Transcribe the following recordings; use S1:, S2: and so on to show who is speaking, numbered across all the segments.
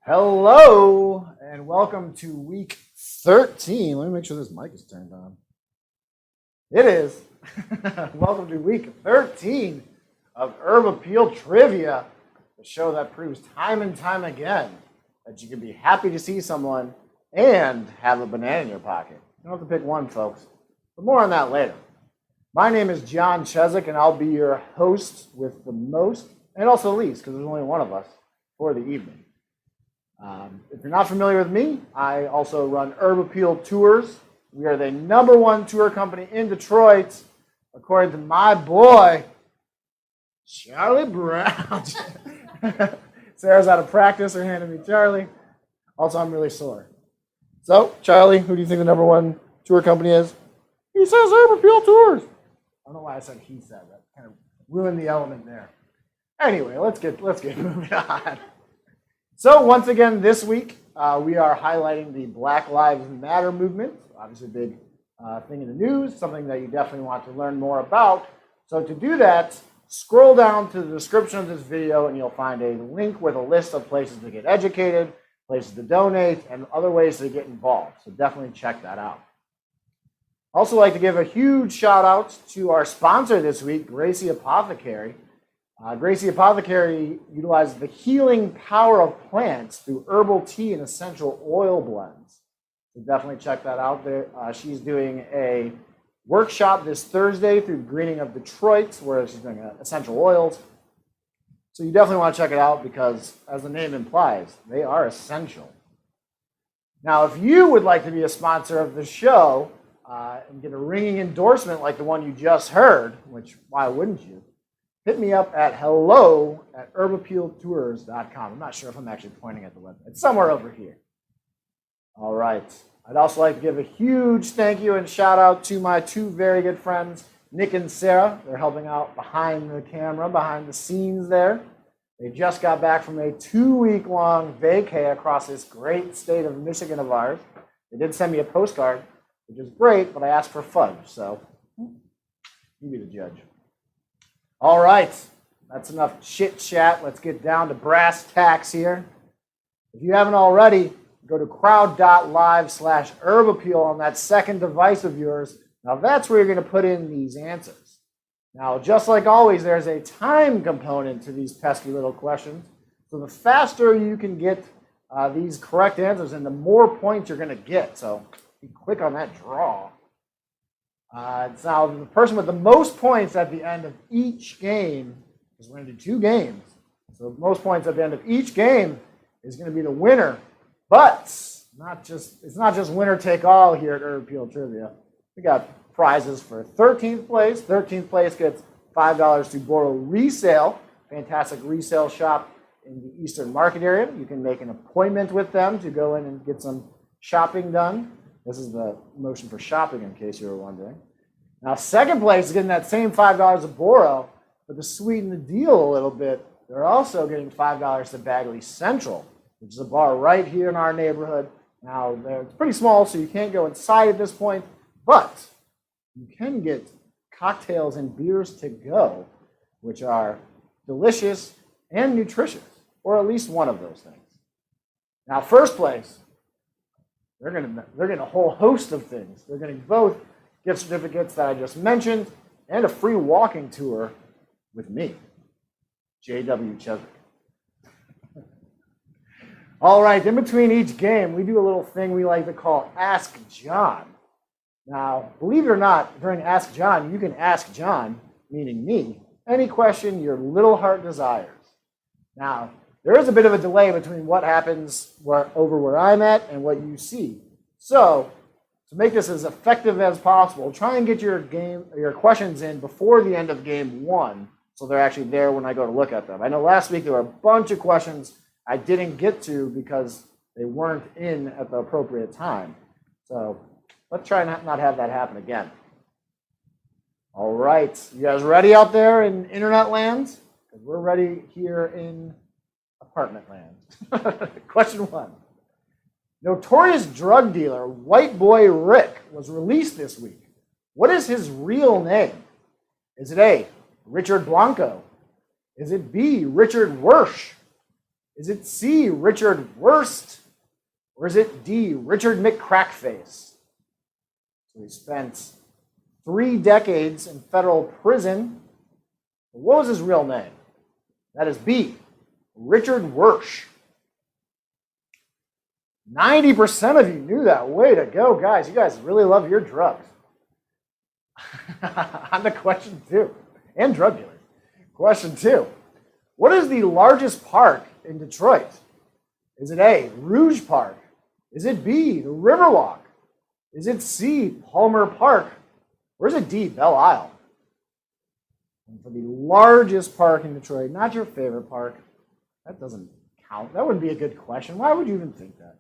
S1: Hello, and welcome to week 13. Let me make sure this mic is turned on. It is. Welcome to week 13 of Herb Appeal Trivia, the show that proves time and time again that you can be happy to see someone and have a banana in your pocket. You don't have to pick one, folks, but more on that later. My name is John Chezik, and I'll be your host with the most, and also least, because there's only one of us, for the evening. If you're not familiar with me, I also run Herb Appeal Tours. We are the #1 tour company in Detroit, according to my boy, Charlie Brown. Sarah's out of practice. Her handed me Charlie. Also, I'm really sore. So, Charlie, who do you think the #1 tour company is? He says Herb Appeal Tours. I don't know why I said he said that. Kind of ruined the element there. Anyway, let's get moving on. So once again this week, we are highlighting the Black Lives Matter movement. Obviously a big thing in the news, something that you definitely want to learn more about. So to do that, scroll down to the description of this video and you'll find a link with a list of places to get educated, places to donate, and other ways to get involved. So definitely check that out. Also like to give a huge shout out to our sponsor this week, Gracie Apothecary. Gracie Apothecary utilizes the healing power of plants through herbal tea and essential oil blends. So definitely check that out there. She's doing a workshop this Thursday through Greening of Detroit, where she's doing essential oils. So you definitely want to check it out because, as the name implies, they are essential. Now, if you would like to be a sponsor of the show and get a ringing endorsement like the one you just heard, which why wouldn't you? Hit me up at hello@herbappealtours.com. I'm not sure if I'm actually pointing at the web. It's somewhere over here. All right. I'd also like to give a huge thank you and shout out to my two very good friends, Nick and Sarah. They're helping out behind the camera, behind the scenes there. They just got back from a 2-week-long vacay across this great state of Michigan of ours. They did send me a postcard, which is great, but I asked for fudge, so you be the judge. All right, that's enough chit chat. Let's get down to brass tacks here. If you haven't already, go to crowd.live/herbappeal on that second device of yours. Now that's where you're going to put in these answers. Now, just like always, there's a time component to these pesky little questions. So the faster you can get these correct answers, and the more points you're going to get. So be quick on that draw. Now, the person with the most points at the end of each game, because we're going to do 2 games, so the most points at the end of each game is going to be the winner. But it's not just winner take all here at Herb Appeal Trivia. We got prizes for 13th place. 13th place gets $5 to Boro Resale, fantastic resale shop in the Eastern Market area. You can make an appointment with them to go in and get some shopping done. This is the motion for shopping, in case you were wondering. Now, second place is getting that same $5 of Boro, but to sweeten the deal a little bit, they're also getting $5 to Bagley Central, which is a bar right here in our neighborhood. Now, it's pretty small, so you can't go inside at this point, but you can get cocktails and beers to go, which are delicious and nutritious, or at least one of those things. Now, first place, they're going to a whole host of things. They're going to both gift certificates that I just mentioned and a free walking tour with me, J.W. Chezik. All right, in between each game, we do a little thing we like to call Ask John. Now, believe it or not, during Ask John, you can ask John, meaning me, any question your little heart desires. Now, there is a bit of a delay between what happens over where I'm at and what you see. So, to make this as effective as possible, try and get your questions in before the end of game 1, so they're actually there when I go to look at them. I know last week there were a bunch of questions I didn't get to because they weren't in at the appropriate time. So let's try and not have that happen again. All right, you guys ready out there in internet land? Because we're ready here in apartment land. Question 1. Notorious drug dealer White Boy Rick was released this week. What is his real name? Is it A, Richard Blanco? Is it B, Richard Wersch? Is it C, Richard Wurst? Or is it D, Richard McCrackface? So he spent 3 decades in federal prison. What was his real name? That is B, Richard Wersch. 90% of you knew that. Way to go, guys. You guys really love your drugs. On to question 2. And drug dealers. Question 2. What is the largest park in Detroit? Is it A, Rouge Park? Is it B, the Riverwalk? Is it C, Palmer Park? Or is it D, Belle Isle? And for the largest park in Detroit, not your favorite park, that doesn't count. That wouldn't be a good question. Why would you even think that?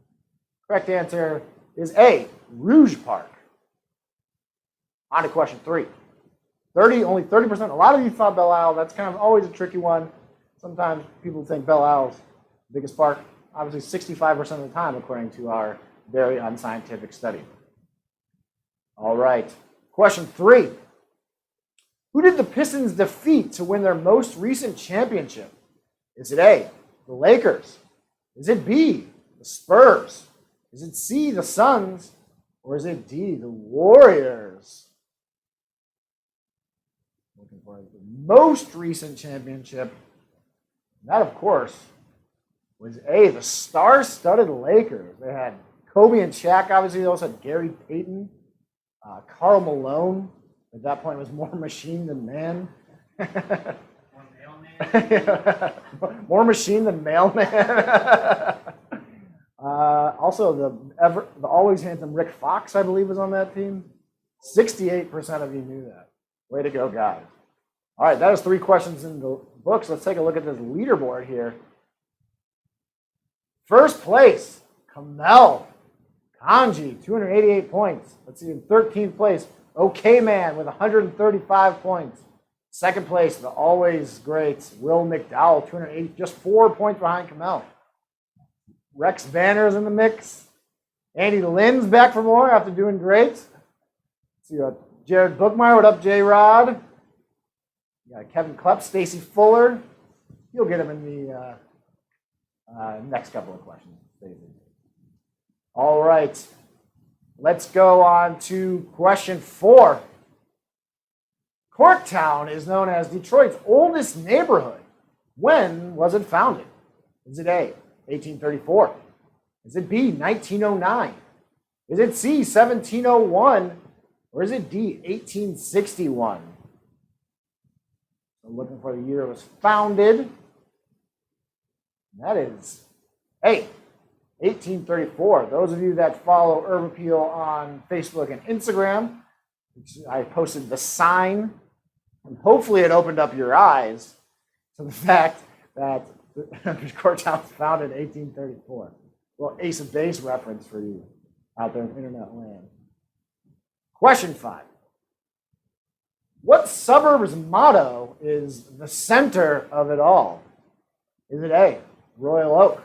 S1: Correct answer is A, Rouge Park. On to question 3. Only 30%. A lot of you thought Belle Isle. That's kind of always a tricky one. Sometimes people think Belle Isle's the biggest park. Obviously, 65% of the time, according to our very unscientific study. All right. Question 3. Who did the Pistons defeat to win their most recent championship? Is it A, the Lakers? Is it B, the Spurs? Is it C, the Suns? Or is it D, the Warriors? Looking for the most recent championship. That, of course, was A, the star-studded Lakers. They had Kobe and Shaq, obviously. They also had Gary Payton, Karl Malone. At that point, was more machine than man. More machine than mailman. Also, the always handsome Rick Fox, I believe, was on that team. 68% of you knew that. Way to go, guys. All right, that is 3 questions in the books. Let's take a look at this leaderboard here. First place, Kamel Kanji, 288 points. Let's see, in 13th place, OK Man with 135 points. Second place, the always great Will McDowell, 280, just 4 points behind Kamel. Rex Vanner's in the mix. Andy Lynn's back for more after doing great. Let's see, Jared Bookmeyer, what up, J-Rod? You got Kevin Klepp, Stacy Fuller. You'll get him in the next couple of questions. All right. Let's go on to question 4. Corktown is known as Detroit's oldest neighborhood. When was it founded? Is it A, 1834? Is it B, 1909? Is it C, 1701? Or is it D, 1861? So looking for the year it was founded. That is A, 1834. Those of you that follow Herb Appeal on Facebook and Instagram, I posted the sign, and hopefully it opened up your eyes to the fact that Corktown was founded in 1834. Well, Ace of Base reference for you out there in internet land. Question 5. What suburb's motto is the center of it all? Is it A, Royal Oak?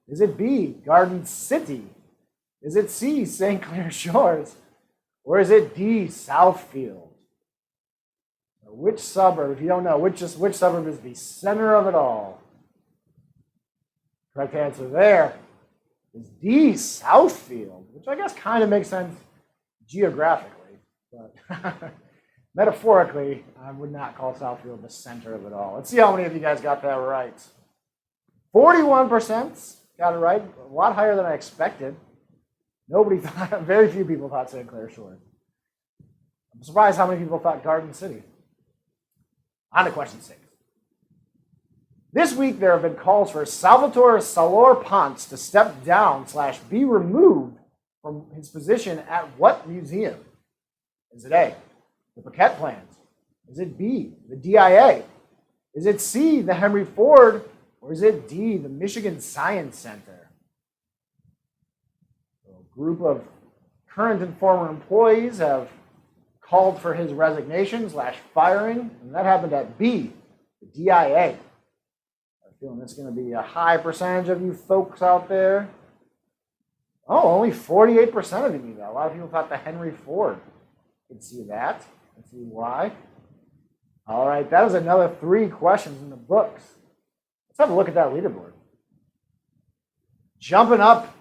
S1: Is it B, Garden City? Is it C, St. Clair Shores? Or is it D, Southfield? Which suburb, if you don't know, which suburb is the center of it all? Correct answer there is D, Southfield, which I guess kind of makes sense geographically, but metaphorically, I would not call Southfield the center of it all. Let's see how many of you guys got that right. 41% got it right, a lot higher than I expected. Nobody thought, very few people thought St. Clair Shores. I'm surprised how many people thought Garden City. On to question 6. This week, there have been calls for Salvatore Salor Ponce to step down / be removed from his position at what museum? Is it A, the Paquette Plans? Is it B, the DIA? Is it C, the Henry Ford? Or is it D, the Michigan Science Center? So a group of current and former employees have called for his resignation / firing, and that happened at B, the DIA. I'm feeling this is going to be a high percentage of you folks out there. Oh, only 48% of you knew that. A lot of people thought the Henry Ford. You can see that. Let's see why. All right, that is another 3 questions in the books. Let's have a look at that leaderboard. Jumping up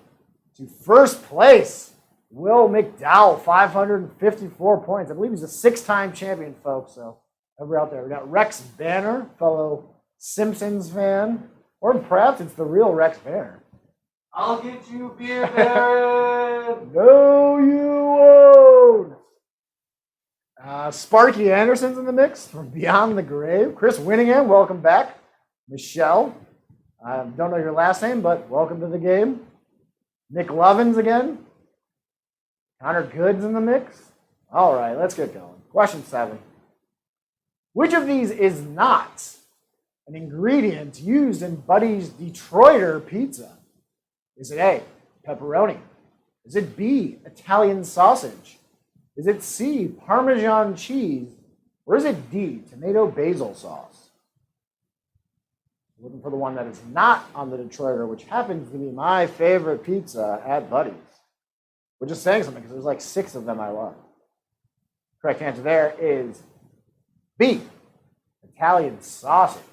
S1: to first place, Will McDowell, 554 points. I believe he's a 6-time champion, folks. So, everybody out there. We got Rex Banner, fellow Simpsons fan. Or perhaps it's the real Rex Banner.
S2: I'll get you, Beer Baron!
S1: No, you won't! Sparky Anderson's in the mix from Beyond the Grave. Chris Winningham, welcome back. Michelle, I don't know your last name, but welcome to the game. Nick Lovins again. Connor Goods in the mix. All right, let's get going. Question 7. Which of these is not an ingredient used in Buddy's Detroiter pizza? Is it A, pepperoni? Is it B, Italian sausage? Is it C, Parmesan cheese? Or is it D, tomato basil sauce? Looking for the one that is not on the Detroiter, which happens to be my favorite pizza at Buddy's. We're just saying something because there's like 6 of them I love. Correct answer there is B, Italian sausage.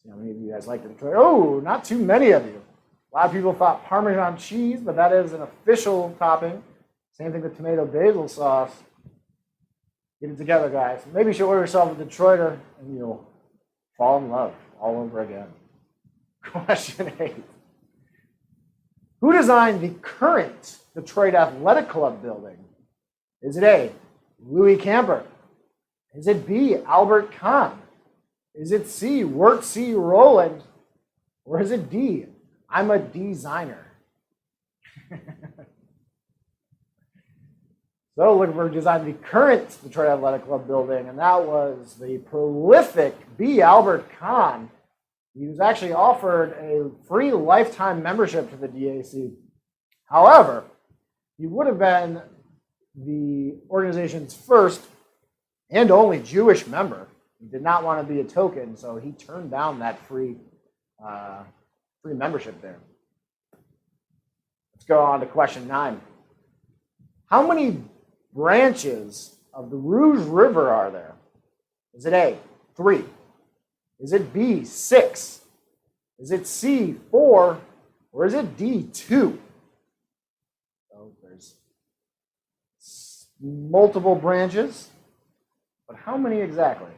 S1: See how many of you guys like the Detroiter? Oh, not too many of you. A lot of people thought Parmesan cheese, but that is an official topping. Same thing with tomato basil sauce. Get it together, guys. Maybe you should order yourself a Detroiter and you'll fall in love all over again. Question 8. Who designed the current Detroit Athletic Club building? Is it A, Louis Camper? Is it B, Albert Kahn? Is it C, Wirt C. Rowland? Or is it D, I'm a designer? So looking for design the current Detroit Athletic Club building, and that was the prolific B. Albert Kahn. He was actually offered a free lifetime membership to the DAC. However, he would have been the organization's first and only Jewish member. He did not want to be a token, so he turned down that free membership there. Let's go on to question 9. How many branches of the Rouge River are there? Is it A, 3? Is it B, 6? Is it C, 4? Or is it D, 2? So there's multiple branches, but how many exactly?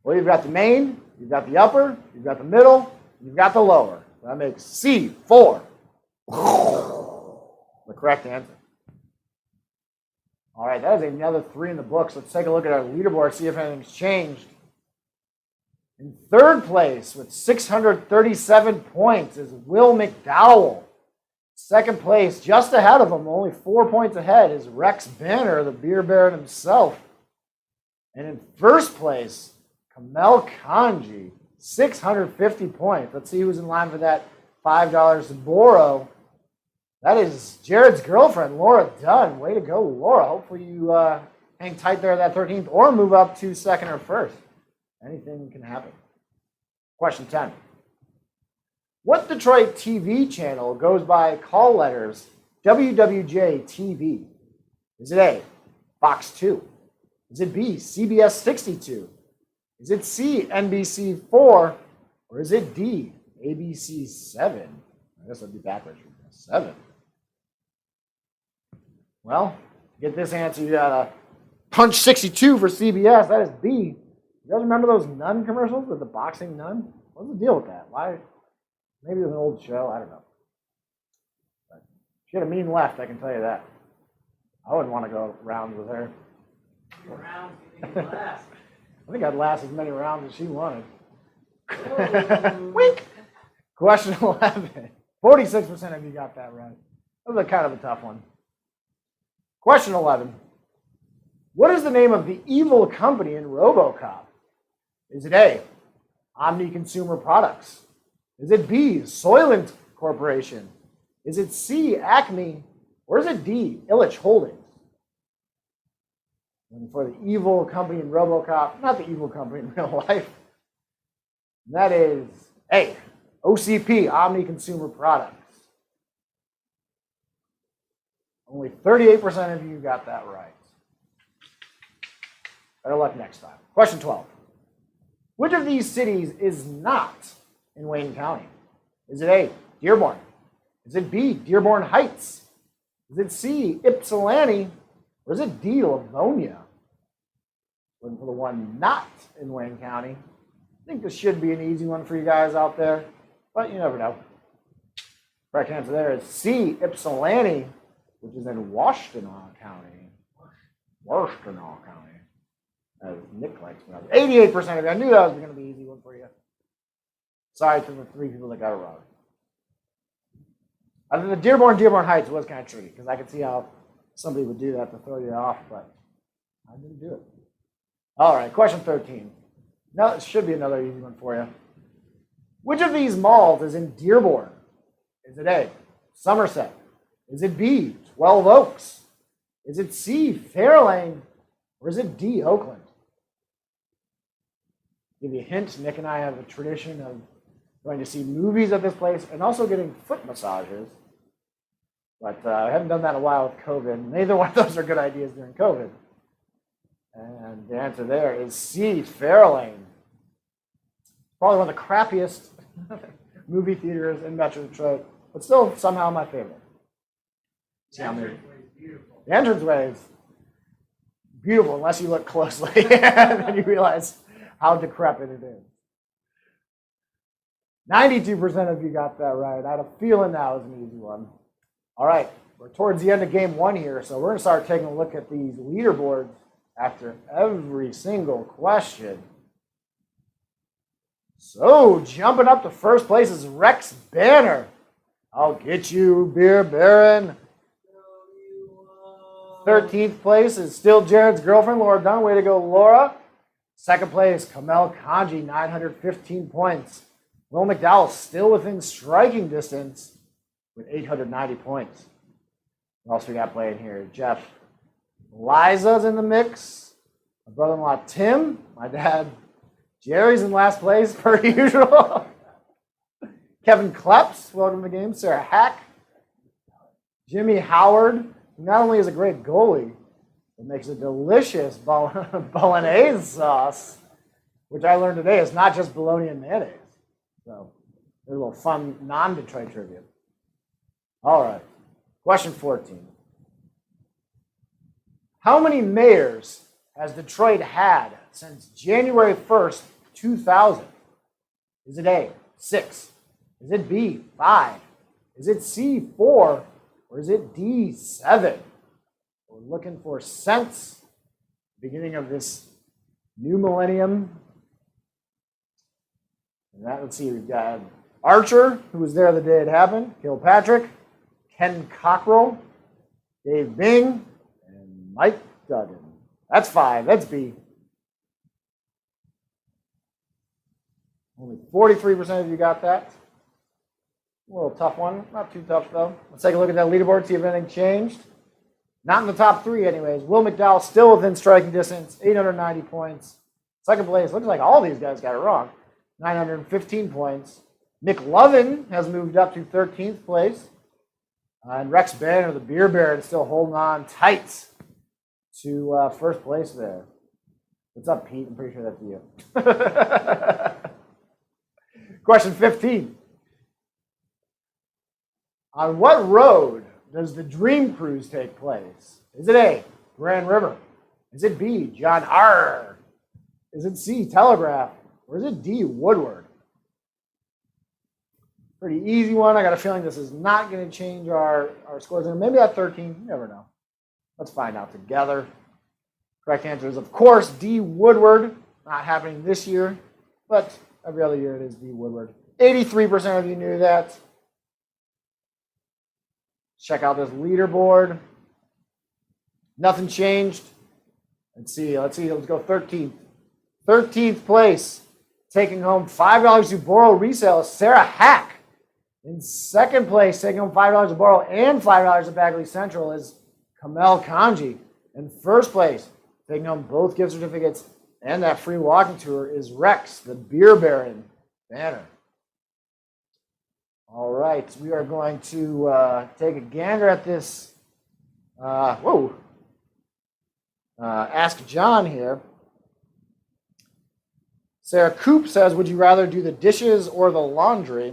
S1: Well, you've got the main, you've got the upper, you've got the middle, you've got the lower. That makes C, 4. The correct answer. All right, that is another 3 in the books. Let's take a look at our leaderboard, see if anything's changed. In third place with 637 points is Will McDowell. Second place, just ahead of him, only 4 points ahead, is Rex Banner, the beer baron himself. And in first place, Kamel Kanji, 650 points. Let's see who's in line for that $5 to borrow. That is Jared's girlfriend, Laura Dunn. Way to go, Laura. Hopefully you hang tight there at that 13th or move up to second or first. Anything can happen. Question 10. What Detroit TV channel goes by call letters WWJ TV? Is it A, Fox 2? Is it B, CBS 62? Is it C, NBC 4? Or is it D, ABC 7? I guess that'd be backwards. 7. Well, to get this answer, you gotta punch 62 for CBS. That is B. You guys remember those nun commercials with the boxing nun? What's the deal with that? Why? Maybe it was an old show. I don't know. But she had a mean left, I can tell you that. I wouldn't want to go rounds with her.
S2: How many rounds do you think you'd last?
S1: I think I'd last as many rounds as she wanted. Wink. Question 11. 46% of you got that right. That was kind of a tough one. Question 11. What is the name of the evil company in RoboCop? Is it A, Omni Consumer Products? Is it B, Soylent Corporation? Is it C, Acme? Or is it D, Illich Holdings? And for the evil company in RoboCop, not the evil company in real life, that is A, OCP, Omni Consumer Products. Only 38% of you got that right. Better luck next time. Question 12. Which of these cities is not in Wayne County? Is it A, Dearborn? Is it B, Dearborn Heights? Is it C, Ypsilanti? Or is it D, Livonia? Looking for the one not in Wayne County. I think this should be an easy one for you guys out there, but you never know. Correct answer there is C, Ypsilanti, which is in Washtenaw County. Washtenaw County. As Nick likes me. 88% of you. I knew that was going to be an easy one for you. Sorry to the 3 people that got it wrong. Other than the Dearborn Heights was kind of tricky because I could see how somebody would do that to throw you off, but I didn't do it. All right, question 13. Now, it should be another easy one for you. Which of these malls is in Dearborn? Is it A, Somerset? Is it B, 12 Oaks? Is it C, Fairlane? Or is it D, Oakland? Give you a hint, Nick and I have a tradition of going to see movies at this place and also getting foot massages. But I haven't done that in a while with COVID. Neither one of those are good ideas during COVID. And the answer there is C, Fairlane. Probably one of the crappiest movie theaters in Metro Detroit, but still somehow my favorite.
S2: The entranceway is beautiful.
S1: The entranceway is beautiful unless you look closely and then you realize how decrepit it is. 92% of you got that right. I had a feeling that was an easy one. All right, we're towards the end of game 1 here, so we're going to start taking a look at these leaderboards after every single question. So, jumping up to first place is Rex Banner. I'll get you, Beer Baron. 13th place is still Jared's girlfriend, Laura Dunn. Way to go, Laura. Second place, Kamel Kanji, 915 points. Will McDowell still within striking distance with 890 points. What else we got playing here? Jeff Liza's in the mix. My brother-in-law, Tim. My dad, Jerry's in last place, per usual. Kevin Kleps, welcome to the game. Sarah Hack. Jimmy Howard, who not only is a great goalie, but makes a delicious bolognese sauce, which I learned today is not just bologna and mayonnaise. So there's a little fun non-Detroit trivia. All right, question 14. How many mayors has Detroit had since January 1st, 2000? Is it A, 6? Is it B, 5? Is it C, 4? Or is it D, 7? We're looking for cents, beginning of this new millennium. And that, let's see, we've got Archer, who was there the day it happened, Kilpatrick, Ken Cockrell, Dave Bing, and Mike Duggan. That's 5. That's B. Only 43% of you got that. A little tough one. Not too tough, though. Let's take a look at that leaderboard, see if anything changed. Not in the top 3, anyways. Will McDowell still within striking distance, 890 points. Second place, looks like all these guys got it wrong. 915 points. Nick Lovin has moved up to 13th place. And Rex Banner, the Beer Baron, is still holding on tight to first place there. What's up, Pete? I'm pretty sure that's you. Question 15. On what road does the Dream Cruise take place? Is it A, Grand River? Is it B, John R? Is it C, Telegraph? Or is it D, Woodward? Pretty easy one. I got a feeling this is not going to change our scores. And maybe at 13, you never know. Let's find out together. Correct answer is, of course, D, Woodward. Not happening this year, but every other year it is D, Woodward. 83% of you knew that. Check out this leaderboard. Nothing changed. Let's see. Let's go 13th. 13th place. Taking home $5 to borrow resale is Sarah Hack. In second place, taking home $5 to borrow and $5 at Bagley Central is Kamel Kanji. In first place, taking home both gift certificates and that free walking tour is Rex, the Beer Baron Banner. All right, we are going to take a gander at this. Ask John here. Sarah Coop says, would you rather do the dishes or the laundry?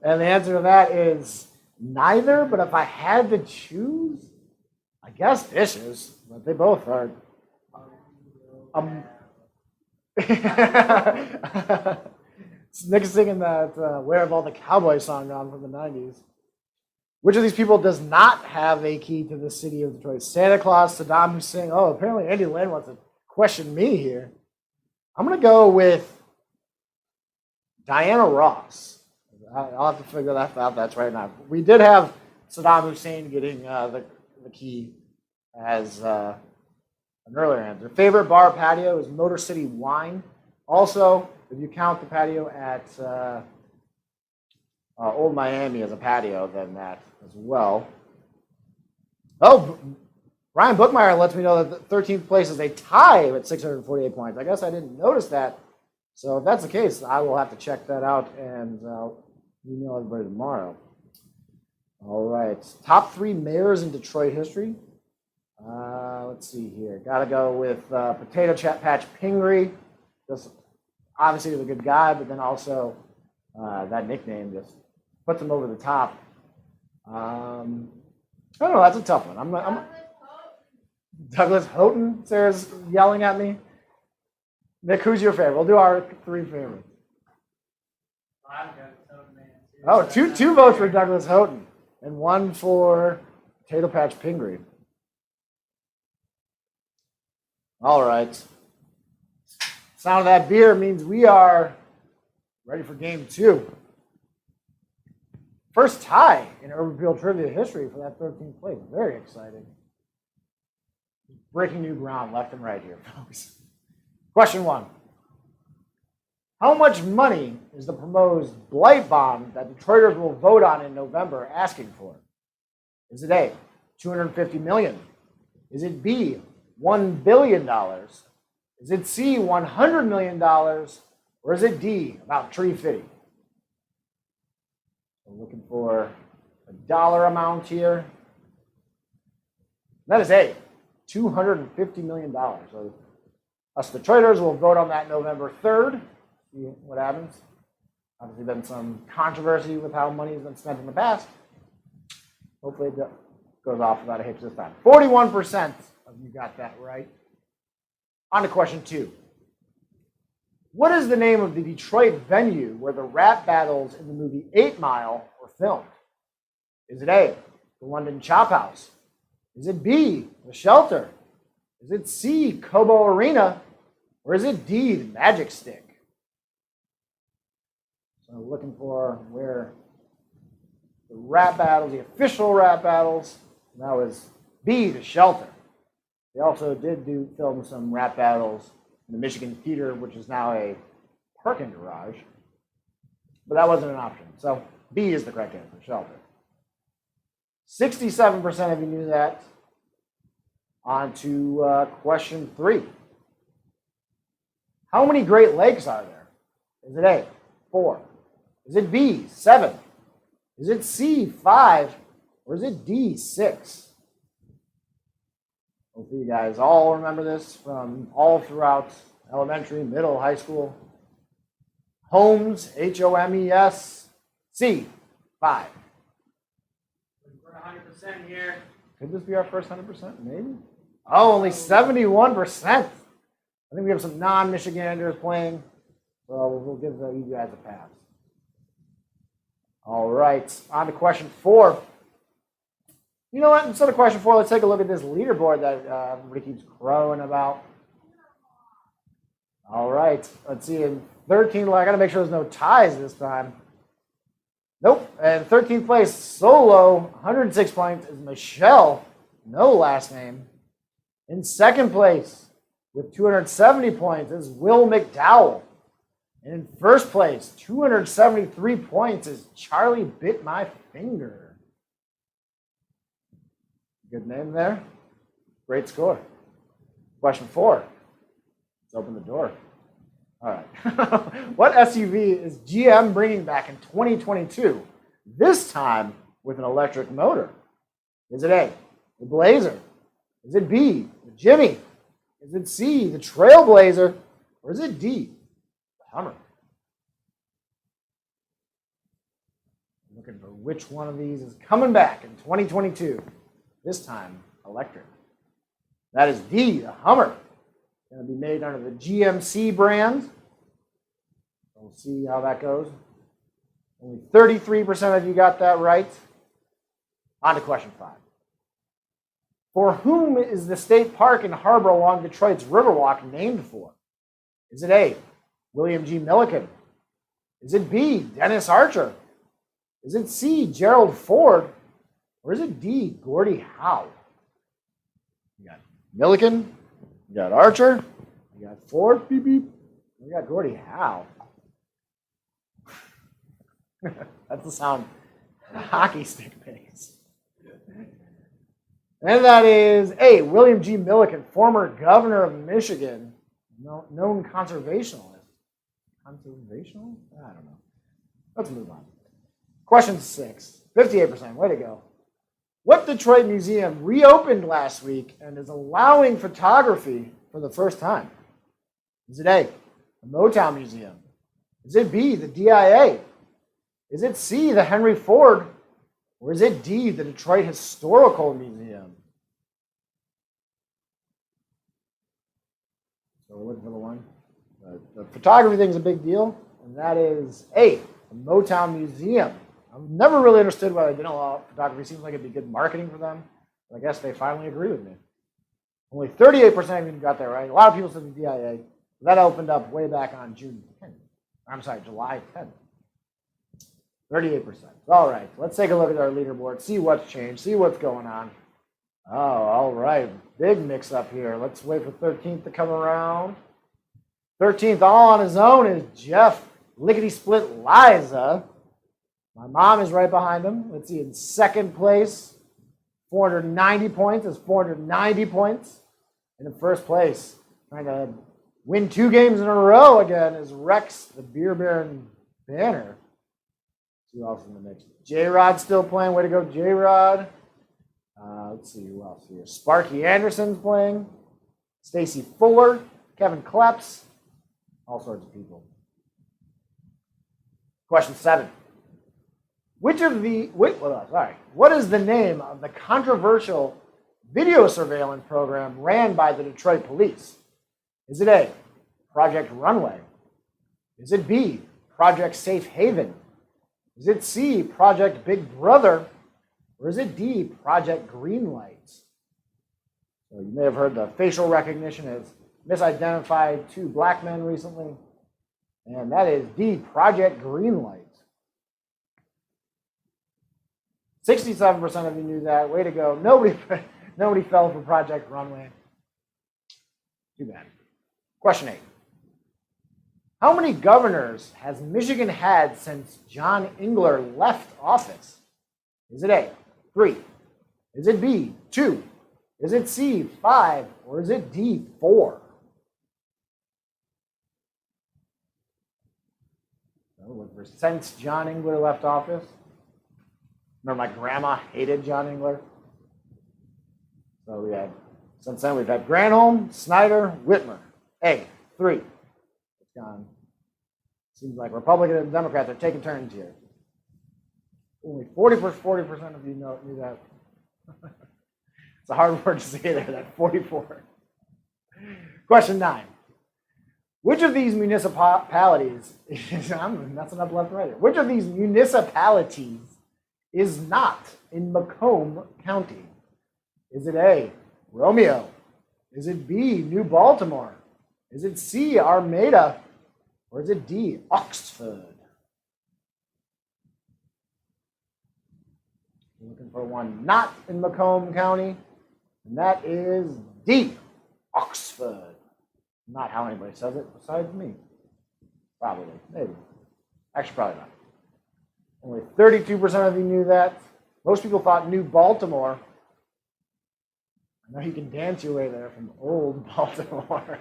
S1: And the answer to that is neither, but if I had to choose, I guess dishes, but they both are. Nick's singing that Where Have All the Cowboys song gone from the 90s. Which of these people does not have a key to the city of Detroit? Santa Claus, Saddam Hussein. Oh, apparently Andy Lynn wants to question me here. I'm going to go with Diana Ross. I'll have to figure that out. That's right now. We did have Saddam Hussein getting the key as an earlier answer. Favorite bar patio is Motor City Wine. Also, if you count the patio at Old Miami as a patio, then that as well. Oh, Brian Bookmeyer lets me know that the 13th place is a tie at 648 points. I guess I didn't notice that. So if that's the case, I will have to check that out and email everybody tomorrow. All right. Top 3 mayors in Detroit history. Let's see here. Got to go with Potato Patch Pingree. Just obviously, he's a good guy, but then also that nickname just puts him over the top. I don't know. That's a tough one. I'm Douglas Houghton. Sarah's yelling at me. Nick, who's your favorite? We'll do our 3 favorites. Oh, two votes for Douglas Houghton and 1 for Potato Patch Pingree. All right. Sound of that beer means we are ready for game 2. First tie in Urban Field Trivia history for that 13th place. Very exciting. Breaking new ground left and right here, folks. Question 1. How much money is the proposed blight bond that Detroiters will vote on in November asking for? Is it A, $250 million? Is it B, $1 billion? Is it C, $100 million? Or is it D, about $350? We're looking for a dollar amount here. That is A, $250 million. So us Detroiters will vote on that November 3rd. See what happens. Obviously been some controversy with how money has been spent in the past. Hopefully it goes off without a hitch this time. 41% of you got that right. On to question 2. What is the name of the Detroit venue where the rap battles in the movie 8 Mile were filmed? Is it A, the London Chop House? Is it B, the Shelter? Is it C, Cobo Arena? Or is it D, the Magic Stick? So looking for where the rap battles, the official rap battles, that was B, the Shelter. They also did film some rap battles in the Michigan Theater, which is now a parking garage. But that wasn't an option. So B is the correct answer, Shelter. 67% of you knew that. On to question 3. How many Great Lakes are there? Is it A, 4? Is it B, 7? Is it C, 5? Or is it D, 6? Hopefully you guys all remember this from all throughout elementary, middle, high school. Homes, Homes, C, 5.
S2: We're 100% here.
S1: Could this be our first 100%? Maybe. Oh, only 71%. I think we have some non-Michiganders playing, so we'll give you guys a pass. All right, on to question 4. You know what? Instead of question 4, let's take a look at this leaderboard that everybody keeps crowing about. All right, let's see. In 13th, I got to make sure there's no ties this time. Nope. And 13th place, solo, 106 points, is Michelle. No last name. In second place, with 270 points, is Will McDowell. And in first place, 273 points, is Charlie Bit My Finger. Good name there. Great score. Question 4. Let's open the door. All right. What SUV is GM bringing back in 2022? This time with an electric motor. Is it A, the Blazer? Is it B, the Jimmy? Is it C, the Trailblazer? Or is it D, the Hummer? And which one of these is coming back in 2022? This time, electric. That is D, the Hummer. Going to be made under the GMC brand. We'll see how that goes. Only 33% of you got that right. On to question 5. For whom is the state park and harbor along Detroit's Riverwalk named for? Is it A, William G. Milliken? Is it B, Dennis Archer? Is it C, Gerald Ford? Or is it D, Gordie Howe? You got Milliken, you got Archer, you got Ford, beep, beep. You got Gordie Howe. That's the sound a hockey stick makes. And that is A, William G. Milliken, former governor of Michigan, known conservationalist. Conservational? I don't know. Let's move on. Question 6, 58%, way to go. What Detroit museum reopened last week and is allowing photography for the first time? Is it A, the Motown Museum? Is it B, the DIA? Is it C, the Henry Ford? Or is it D, the Detroit Historical Museum? So we're looking for the one. The photography thing is a big deal, and that is A, the Motown Museum. I've never really understood why they didn't allow photography. Seems like it'd be good marketing for them. But I guess they finally agree with me. Only 38% of you got that right. A lot of people said the DIA. That opened up way back on July 10th. 38%. All right, let's take a look at our leaderboard, see what's changed, see what's going on. Oh, all right, big mix up here. Let's wait for 13th to come around. 13th all on his own is Jeff Lickety-Split Liza. My mom is right behind him. Let's see, in second place, 490 points is 490 points. And in first place, trying to win 2 games in a row again, is Rex, the Beer Baron Banner. Who else in the mix? J-Rod still playing. Way to go, J-Rod. Let's see who else here. Sparky Anderson's playing. Stacy Fuller, Kevin Kleps, all sorts of people. Question 7. What is the name of the controversial video surveillance program ran by the Detroit police? Is it A, Project Runway? Is it B, Project Safe Haven? Is it C, Project Big Brother? Or is it D, Project Greenlight? So you may have heard the facial recognition has misidentified 2 black men recently. And that is D, Project Greenlight. 67% of you knew that. Way to go. Nobody fell for Project Runway. Too bad. Question 8. How many governors has Michigan had since John Engler left office? Is it A, 3? Is it B, 2? Is it C, 5? Or is it D, 4? Since John Engler left office. Remember, my grandma hated John Engler. So since then, we've had Granholm, Snyder, Whitmer. A, 3. It's gone. Seems like Republicans and Democrats are taking turns here. Only 40% of you knew that. It's a hard word to say there, that 44. Question 9. Which of these municipalities, I'm messing up left and right here. Which of these municipalities is not in Macomb County? Is it A, Romeo? Is it B, New Baltimore? Is it C, Armada? Or is it D, Oxford? We're looking for one not in Macomb County, and that is D, Oxford. Not how anybody says it besides me. Probably, maybe. Actually, probably not. Only 32% of you knew that. Most people thought New Baltimore. I know you can dance your way there from old Baltimore.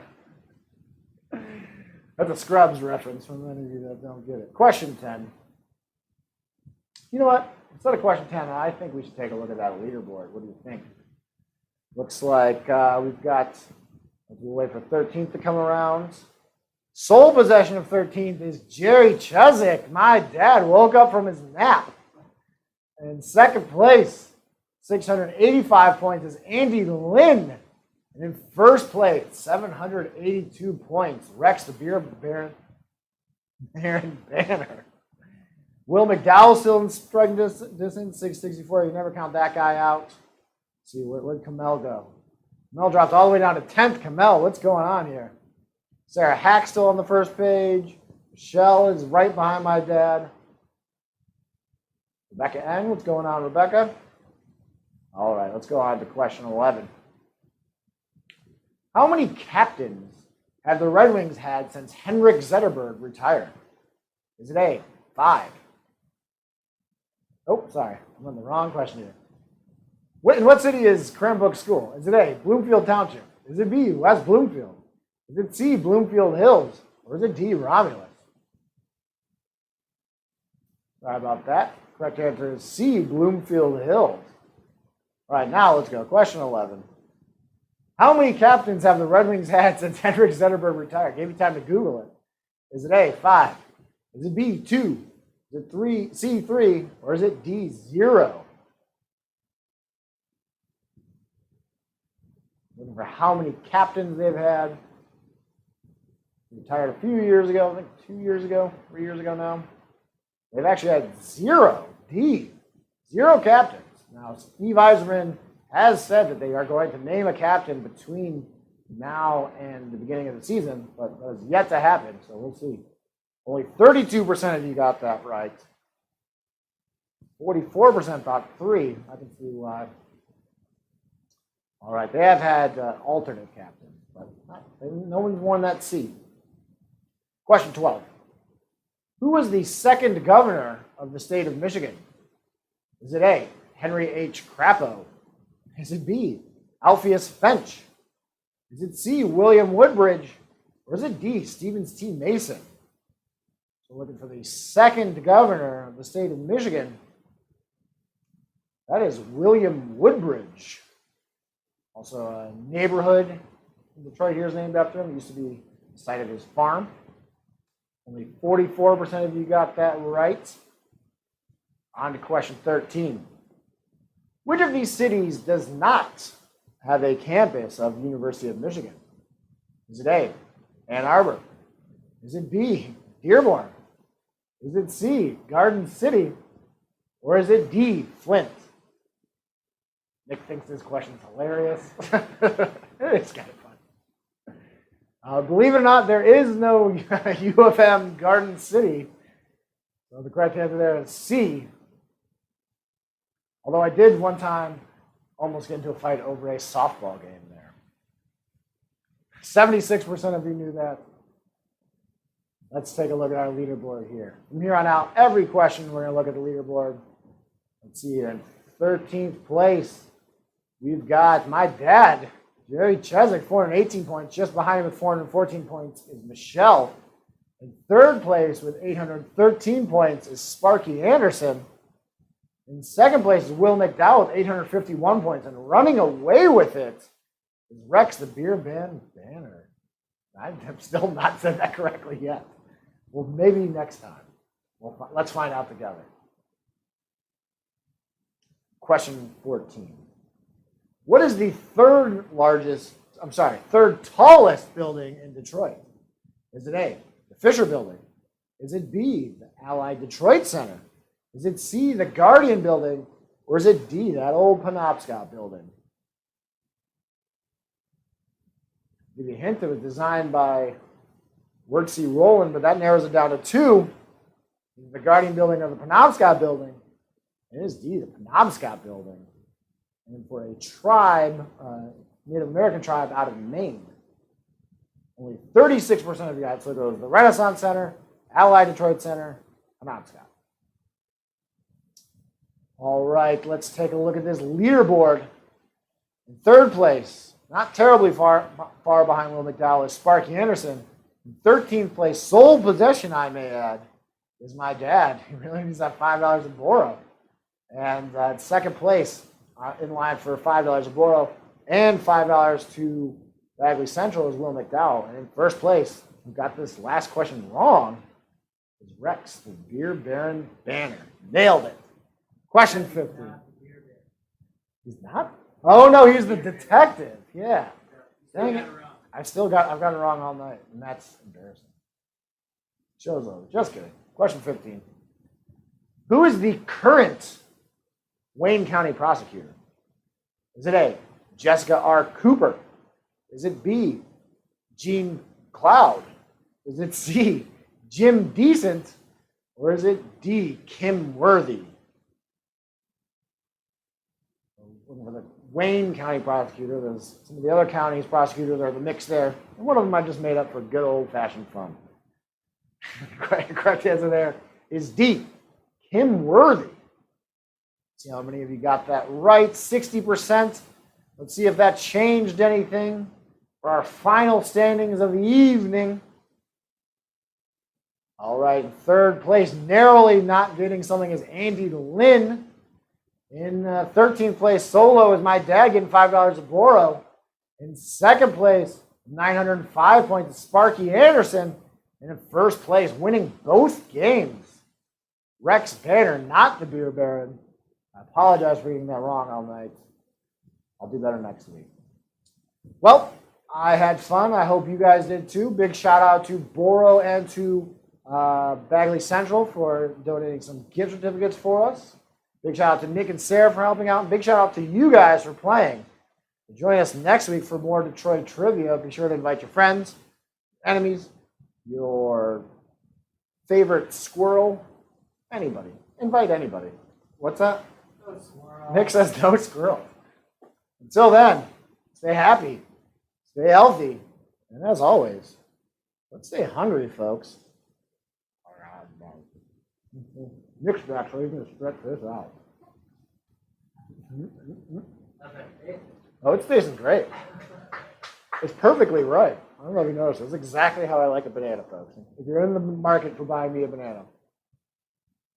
S1: That's a Scrubs reference for many of you that don't get it. Question 10. You know what? Instead of question 10, I think we should take a look at that leaderboard. What do you think? Looks like we've got, we'll wait for 13th to come around. Sole possession of 13th is Jerry Cheswick. My dad woke up from his nap. In second place, 685 points, is Andy Lynn. And in first place, 782 points, Rex the Beer Baron Banner. Will McDowell still in striking distance, 664. You never count that guy out. Let's see, where'd Kamel go? Kamel dropped all the way down to 10th. Kamel, what's going on here? Sarah Hack still on the first page. Michelle is right behind my dad. Rebecca N., what's going on, Rebecca? All right, let's go on to question 11. How many captains have the Red Wings had since Henrik Zetterberg retired? Is it A, 5? Oh, sorry, I'm on the wrong question here. In what city is Cranbrook School? Is it A, Bloomfield Township? Is it B, West Bloomfield? Is it C, Bloomfield Hills? Or is it D, Romulus? Sorry about that. Correct answer is C, Bloomfield Hills. All right, now let's go. Question 11. How many captains have the Red Wings had since Henrik Zetterberg retired? Gave you time to Google it. Is it A, 5? Is it B, 2? Is it 3, C, 3? Or is it D, 0? Looking for how many captains they've had. Retired a few years ago, I think 2 years ago, 3 years ago now. They've actually had 0, D, 0 captains. Now, Steve Yzerman has said that they are going to name a captain between now and the beginning of the season, but that is yet to happen, so we'll see. Only 32% of you got that right. 44% thought 3. I can see why. All right, they have had alternate captains, but no one's worn that seat. Question 12. Who was the second governor of the state of Michigan? Is it A, Henry H. Crapo? Is it B, Alpheus Fench? Is it C, William Woodbridge? Or is it D, Stevens T. Mason? So looking for the second governor of the state of Michigan. That is William Woodbridge. Also a neighborhood in Detroit here is named after him. It used to be the site of his farm. Only 44% of you got that right. On to question 13. Which of these cities does not have a campus of the University of Michigan? Is it A, Ann Arbor? Is it B, Dearborn? Is it C, Garden City? Or is it D, Flint? Nick thinks this question's hilarious. It's kind of fun. Believe it or not, there is no U of M Garden City. So the correct answer there is C. Although I did one time almost get into a fight over a softball game there. 76% of you knew that. Let's take a look at our leaderboard here. From here on out, every question we're going to look at the leaderboard. Let's see here. In 13th place, we've got my dad, Jerry Cheswick, 418 points. Just behind him with 414 points is Michelle. In third place with 813 points is Sparky Anderson. In second place is Will McDowell with 851 points. And running away with it is Rex the Beer Banner. I have still not said that correctly yet. Well, maybe next time. Let's find out together. Question 14. What is the third tallest building in Detroit? Is it A, the Fisher Building? Is it B, the Allied Detroit Center? Is it C, the Guardian Building? Or is it D, that old Penobscot Building? I'll give you a hint, it was designed by Wirt C. Rowland, but that narrows it down to 2. The Guardian Building or the Penobscot Building. It is D, the Penobscot Building. And for a tribe, Native American tribe out of Maine. Only 36% of you guys, so it goes the Renaissance Center, Allied Detroit Center, Penobscot. All right, let's take a look at this leaderboard. In third place, not terribly far behind Will McDowell, is Sparky Anderson. In 13th place, sole possession, I may add, is my dad. He really needs that $5 a borrow. And second place, in line for $5 a borrow and $5 to Bagley Central is Will McDowell. And in first place, who got this last question wrong, is Rex, the Beer Baron Banner. Nailed it. Question 15. He's not? Oh, no, he's the detective. Yeah. Dang it. I've gotten it wrong all night, and that's embarrassing. Show's over. Just kidding. Question 15. Who is the current Wayne County prosecutor? Is it A, Jessica R. Cooper? Is it B, Gene Cloud? Is it C, Jim Decent? Or is it D, Kim Worthy? Looking for the Wayne County prosecutor. There's some of the other counties prosecutors are the mix there. And one of them I just made up for good old-fashioned fun. Correct answer there is D, Kim Worthy. See how many of you got that right. 60%. Let's see if that changed anything for our final standings of the evening. All right, in third place, narrowly not getting something, is Andy Lynn. In 13th place, solo, is my dad getting $5 at Boro. In second place, 905 points, is Sparky Anderson. And in first place, winning both games, Rex Banner, not the Beer Baron. I apologize for reading that wrong all night. I'll do better next week. Well, I had fun. I hope you guys did too. Big shout out to Boro and to Bagley Central for donating some gift certificates for us. Big shout out to Nick and Sarah for helping out. And big shout out to you guys for playing. Join us next week for more Detroit trivia. Be sure to invite your friends, enemies, your favorite squirrel, anybody. Invite anybody. What's that?
S2: No squirrel.
S1: Nick says no squirrel. Until then, stay happy, stay healthy, and as always, let's stay hungry, folks. Nick's back, so he's going to stretch this out. Oh, it's tasting great. It's perfectly right. I don't know if you noticed. It's exactly how I like a banana, folks. If you're in the market for buying me a banana,